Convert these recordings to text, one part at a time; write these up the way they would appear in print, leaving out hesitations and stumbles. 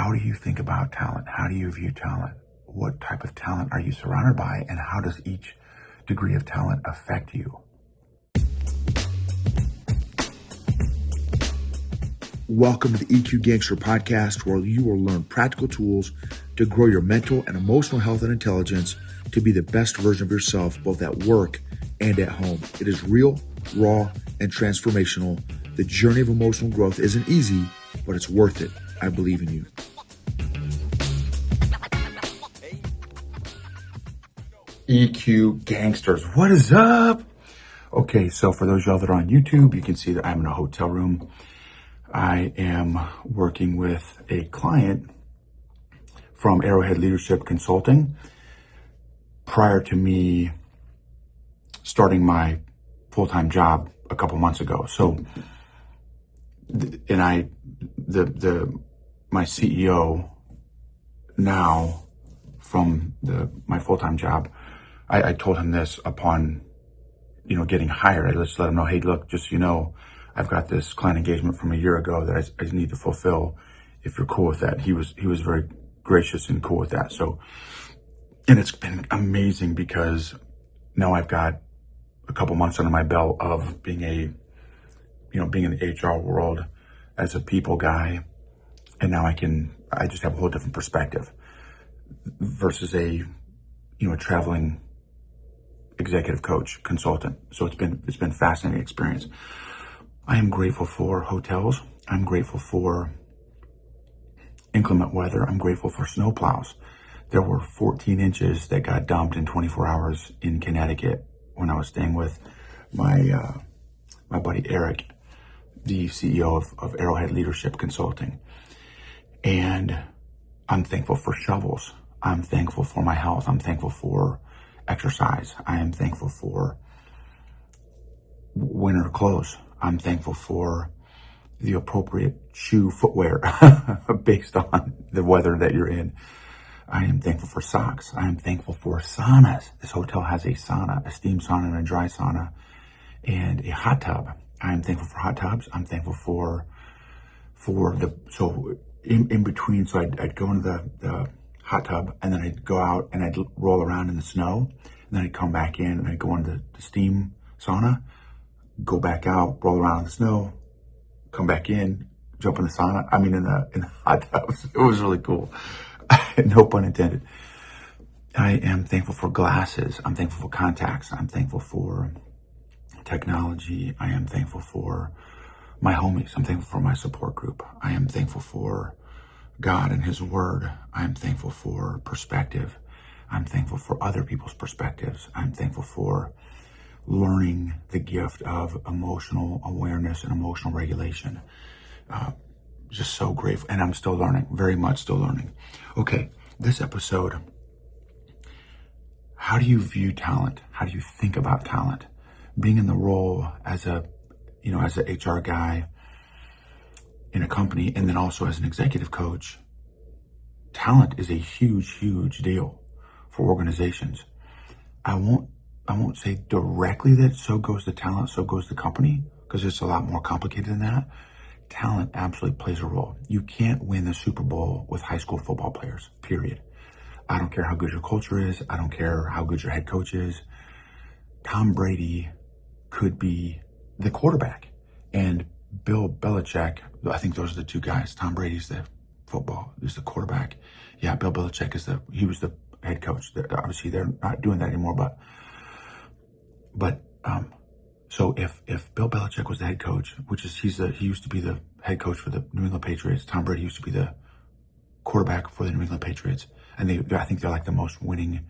how do you think about talent? How do you view talent? What type of talent are you surrounded by? And how does each degree of talent affect you? Welcome to the EQ Gangster podcast, where you will learn practical tools to grow your mental and emotional health and intelligence to be the best version of yourself, both at work and at home. It is real, raw, and transformational. The journey of emotional growth isn't easy, but it's worth it. I believe in you. EQ Gangsters, what is up? Okay, so for those of y'all that are on YouTube, you can see that I'm in a hotel room. I am working with a client from Arrowhead Leadership Consulting prior to me starting my full-time job a couple months ago. So, my CEO now from my full-time job, I told him this upon, getting hired. I just let him know, hey, look, just so you know, I've got this client engagement from a year ago that I need to fulfill. If you're cool with that, he was very gracious and cool with that. So, and it's been amazing because now I've got a couple months under my belt of being in the HR world as a people guy, and now I just have a whole different perspective versus a traveling executive coach consultant. So it's been a fascinating experience. I am grateful for hotels. I'm grateful for inclement weather. I'm grateful for snowplows. There were 14 inches that got dumped in 24 hours in Connecticut when I was staying with my buddy Eric, the CEO of Arrowhead Leadership Consulting. And I'm thankful for shovels. I'm thankful for my health. I'm thankful for exercise. I am thankful for winter clothes. I'm thankful for the appropriate footwear based on the weather that you're in. I am thankful for socks. I am thankful for saunas. This hotel has a sauna, a steam sauna and a dry sauna, and a hot tub. I am thankful for hot tubs. I'm thankful for in between. So I'd go into the hot tub, and then I'd go out and I'd roll around in the snow, and then I'd come back in and I'd go into the steam sauna, go back out, roll around in the snow, come back in, jump in the sauna. I mean, in the hot tubs. It was really cool. No pun intended. I am thankful for glasses. I'm thankful for contacts. I'm thankful for technology. I am thankful for my homies. I'm thankful for my support group. I am thankful for God and His Word. I am thankful for perspective. I'm thankful for other people's perspectives. I'm thankful for learning the gift of emotional awareness and emotional regulation. Just so grateful. And I'm still learning, very much still learning. Okay, this episode, how do you view talent? How do you think about talent? Being in the role as an HR guy in a company, and then also as an executive coach, talent is a huge, huge deal for organizations. I won't say directly that so goes the talent, so goes the company, because it's a lot more complicated than that. Talent absolutely plays a role. You can't win the Super Bowl with high school football players, period. I don't care how good your culture is. I don't care how good your head coach is. Tom Brady could be the quarterback, and Bill Belichick, I think those are the two guys. Tom Brady's the quarterback. Yeah, Bill Belichick he was the head coach. Obviously, they're not doing that anymore, but so if Bill Belichick was the head coach, he used to be the head coach for the New England Patriots. Tom Brady used to be the quarterback for the New England Patriots, and I think they're like the most winning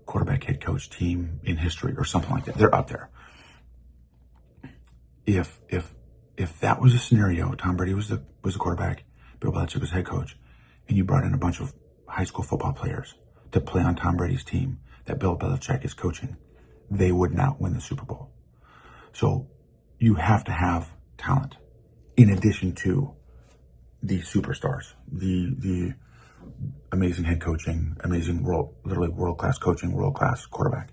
quarterback head coach team in history or something like that. They're up there. If that was a scenario, Tom Brady was the quarterback, Bill Belichick was head coach, and you brought in a bunch of high school football players to play on Tom Brady's team that Bill Belichick is coaching, they would not win the Super Bowl. So you have to have talent in addition to the superstars, the amazing head coaching, amazing world-class coaching, world-class quarterback.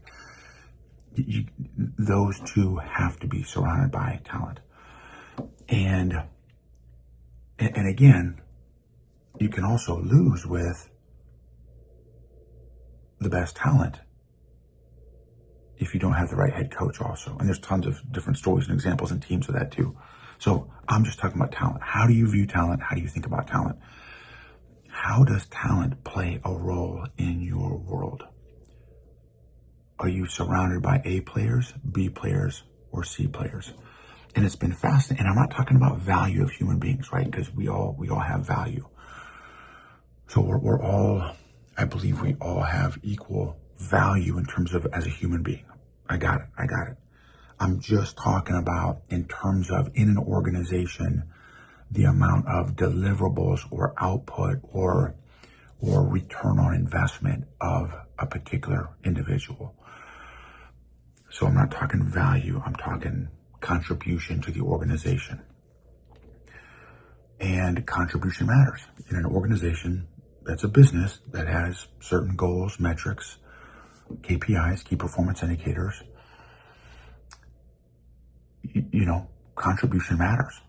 Those two have to be surrounded by talent. And again, you can also lose with the best talent if you don't have the right head coach also. And there's tons of different stories and examples and teams of that too. So I'm just talking about talent. How do you view talent? How do you think about talent? How does talent play a role in your world? Are you surrounded by A players, B players, or C players? And it's been fascinating. And I'm not talking about value of human beings, right? Because we all have value. So we're all, I believe we all have equal value in terms of as a human being. I got it. I'm just talking about in terms of in an organization, the amount of deliverables or output or return on investment of a particular individual. So I'm not talking value, I'm talking contribution to the organization. And contribution matters. In an organization that's a business that has certain goals, metrics, KPIs, key performance indicators, contribution matters.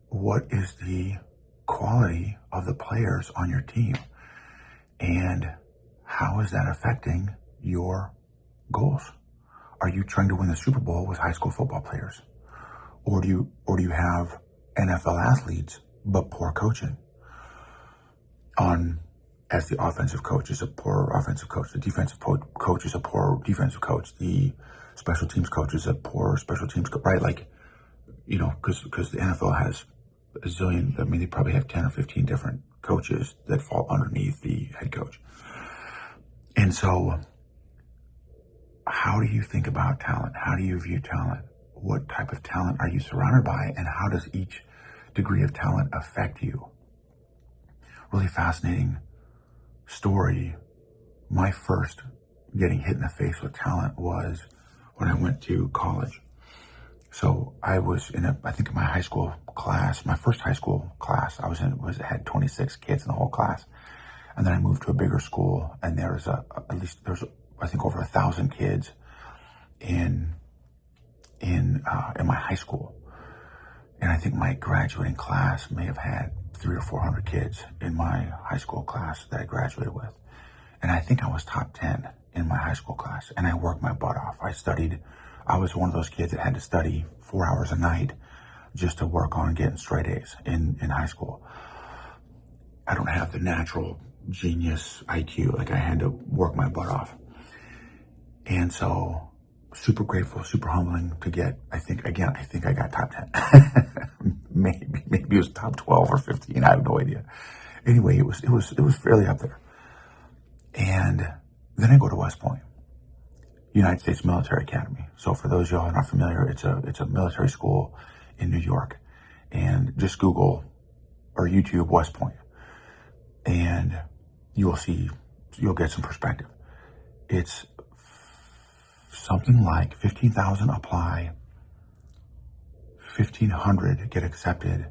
What is the quality of the players on your team? And how is that affecting your goals? Are you trying to win the Super Bowl with high school football players? Or do you have NFL athletes but poor coaching? As the offensive coach is a poor offensive coach, the defensive coach is a poor defensive coach, the special teams coach is a poor special teams coach, right? Like, because the NFL has a zillion, they probably have 10 or 15 different coaches that fall underneath the head coach. And so how do you think about talent? How do you view talent? What type of talent are you surrounded by? And how does each degree of talent affect you? Really fascinating story. My first getting hit in the face with talent was when I went to college. So I was in I think in my high school class, my first high school class, had 26 kids in the whole class. And then I moved to a bigger school, and there's I think over 1,000 kids in my high school. And I think my graduating class may have had 300 or 400 kids in my high school class that I graduated with. And I think I was top 10 in my high school class. And I worked my butt off. I was one of those kids that had to study 4 hours a night just to work on getting straight A's in high school. I don't have the natural genius IQ. Like, I had to work my butt off. And so super grateful, super humbling to get, I think I got top 10. maybe it was top 12 or 15. I have no idea. Anyway, it was fairly up there. And then I go to West Point, United States Military Academy. So for those of y'all who are not familiar, it's a military school in New York. And just Google or YouTube West Point, and you'll get some perspective. It's something like 15,000 apply, 1,500 get accepted,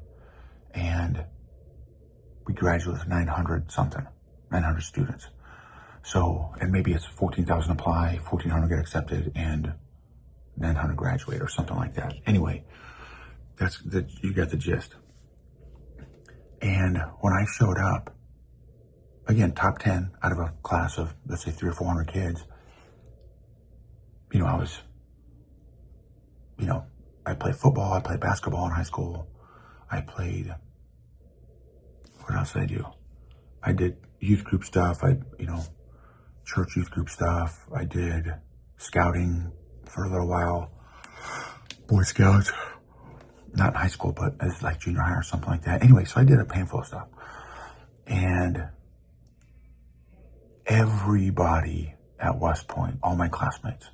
and we graduate with 900 students. So, and maybe it's 14,000 apply, 1,400 get accepted, and 900 graduate or something like that. Anyway, you got the gist. And when I showed up, again, top 10 out of a class of, let's say, 300 or 400 kids, I played football, I played basketball in high school. What else did I do? I did youth group stuff, church youth group stuff. I did scouting for a little while, Boy Scouts, not in high school, but as like junior high or something like that. Anyway, so I did a handful of stuff. And everybody at West Point, all my classmates,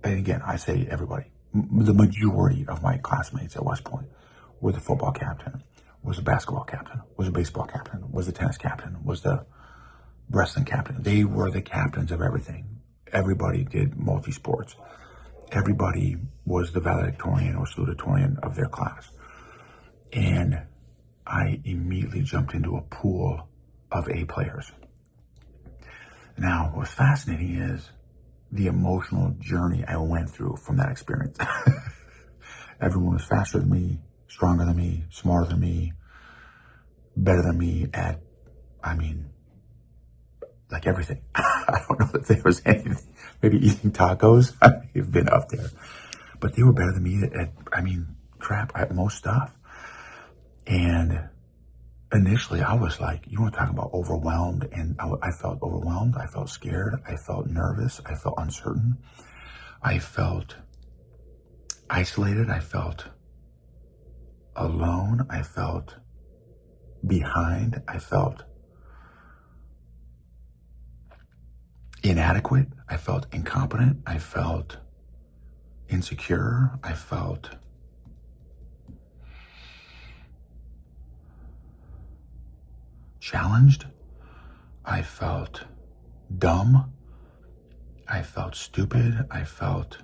and again, I say everybody, the majority of my classmates at West Point were the football captain, was the basketball captain, was the baseball captain, was the tennis captain, was the wrestling captain. They were the captains of everything. Everybody did multi-sports. Everybody was the valedictorian or salutatorian of their class. And I immediately jumped into a pool of A players. Now, what's fascinating is the emotional journey I went through from that experience. Everyone was faster than me, stronger than me, smarter than me, better than me at, I mean, like everything. I don't know that there was anything, maybe eating tacos. I've been up there, but they were better than me at I mean, crap, at most stuff. And initially I was like, you want to talk about overwhelmed, and I felt overwhelmed. I felt scared. I felt nervous. I felt uncertain. I felt isolated. I felt alone. I felt behind. I felt inadequate. I felt incompetent. I felt insecure. I felt challenged. I felt dumb. I felt stupid. I felt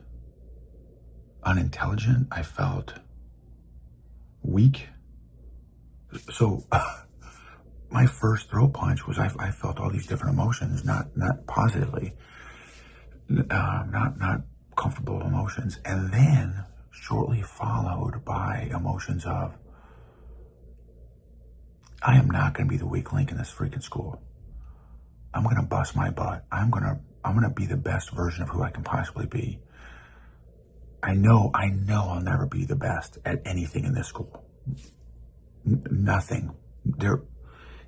unintelligent. I felt weak. So my first throat punch was I felt all these different emotions, not positively, not comfortable emotions, and then shortly followed by emotions of, I am not going to be the weak link in this freaking school. I'm going to bust my butt. I'm going to be the best version of who I can possibly be. I know I'll never be the best at anything in this school. Nothing.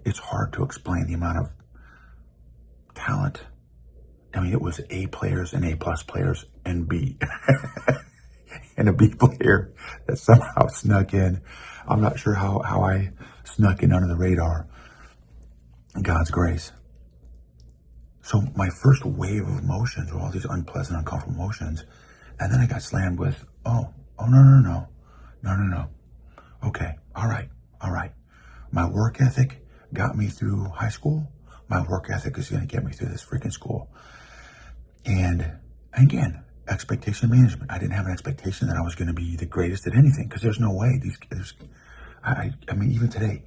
It's hard to explain the amount of talent. I mean, it was A players and A plus players and B. And a B player that somehow snuck in. I'm not sure how I snuck in under the radar. God's grace. So my first wave of emotions were all these unpleasant, uncomfortable emotions. And then I got slammed with, oh, no. Okay, all right. My work ethic got me through high school. My work ethic is going to get me through this freaking school. And again, expectation management. I didn't have an expectation that I was going to be the greatest at anything, because there's no way. I mean, even today,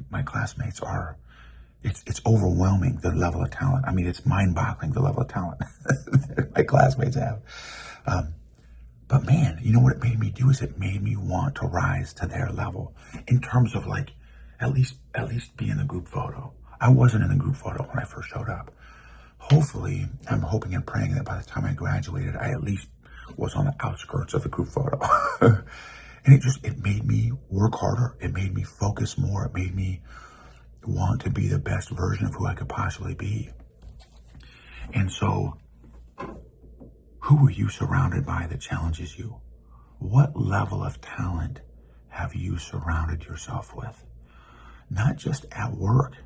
my classmates are, it's overwhelming, the level of talent. I mean, it's mind-boggling, the level of talent that my classmates have. But man, you know what it made me do is it made me want to rise to their level in terms of like, at least be in the group photo. I wasn't in the group photo when I first showed up. Hopefully, I'm hoping and praying that by the time I graduated, I at least was on the outskirts of the group photo. And it made me work harder. It made me focus more. It made me want to be the best version of who I could possibly be. And so, who are you surrounded by that challenges you? What level of talent have you surrounded yourself with? Not just at work,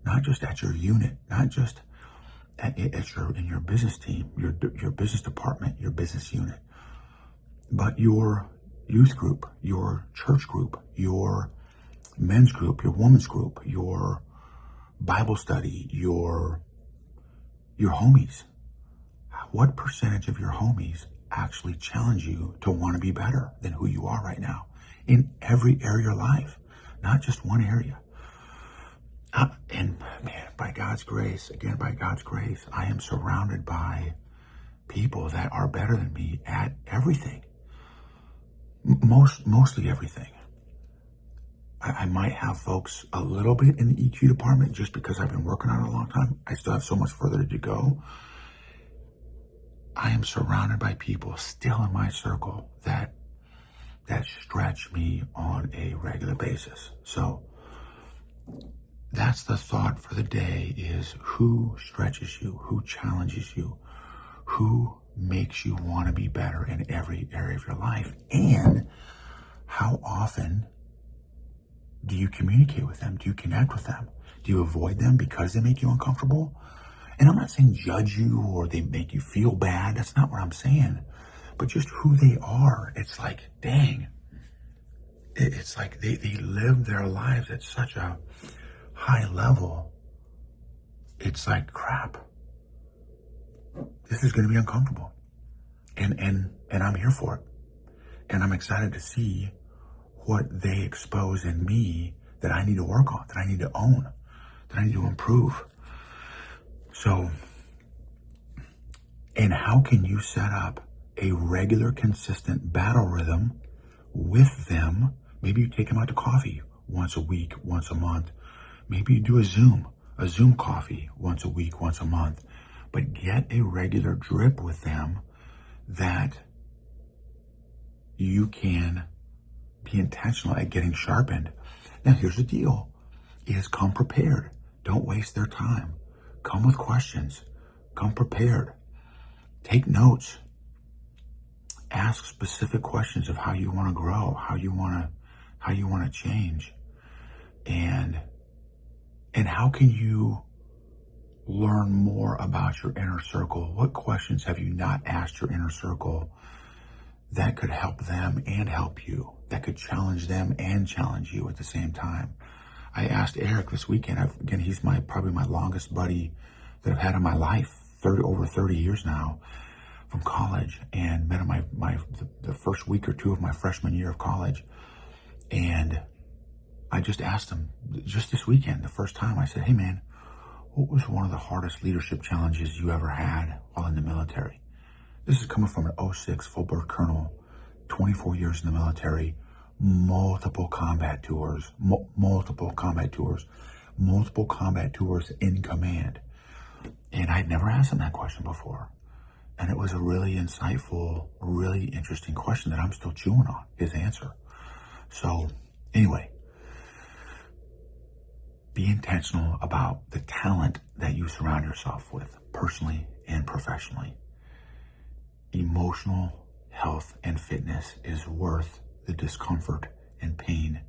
not just at your unit, not just in your business team, your business department, your business unit, but your youth group, your church group, your men's group, your women's group, your Bible study, your homies. What percentage of your homies actually challenge you to want to be better than who you are right now in every area of your life, not just one area? And man, by God's grace, I am surrounded by people that are better than me at everything. Mostly everything. I might have folks a little bit in the EQ department just because I've been working on it a long time. I still have so much further to go. I am surrounded by people still in my circle that stretch me on a regular basis. So that's the thought for the day, is who stretches you, who challenges you, who makes you want to be better in every area of your life, and how often do you communicate with them? Do you connect with them? Do you avoid them because they make you uncomfortable? And I'm not saying judge you or they make you feel bad. That's not what I'm saying. But just who they are. It's like, dang. It's like they live their lives at such a high level. It's like, crap. This is going to be uncomfortable. And I'm here for it. And I'm excited to see what they expose in me that I need to work on, that I need to own, that I need to improve. So, and how can you set up a regular, consistent battle rhythm with them? Maybe you take them out to coffee once a week, once a month. Maybe you do a Zoom coffee once a week, once a month. But get a regular drip with them that you can be intentional at getting sharpened. Now, here's the deal, is come prepared. Don't waste their time. Come with questions. Come prepared. Take notes. Ask specific questions of how you want to grow, how you want to change. And how can you learn more about your inner circle? What questions have you not asked your inner circle that could help them and help you, that could challenge them and challenge you at the same time? I asked Eric this weekend. Again, he's probably my longest buddy that I've had in my life, over 30 years now, from college, and met him the first week or two of my freshman year of college. And I just asked him just this weekend, the first time, I said, hey man, what was one of the hardest leadership challenges you ever had while in the military? This is coming from an 06 full bird colonel, 24 years in the military, multiple combat tours in command. And I'd never asked him that question before. And it was a really insightful, really interesting question that I'm still chewing on, his answer. So anyway, be intentional about the talent that you surround yourself with, personally and professionally. Emotional health and fitness is worth the discomfort and pain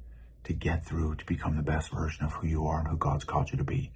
to get through to become the best version of who you are and who God's called you to be.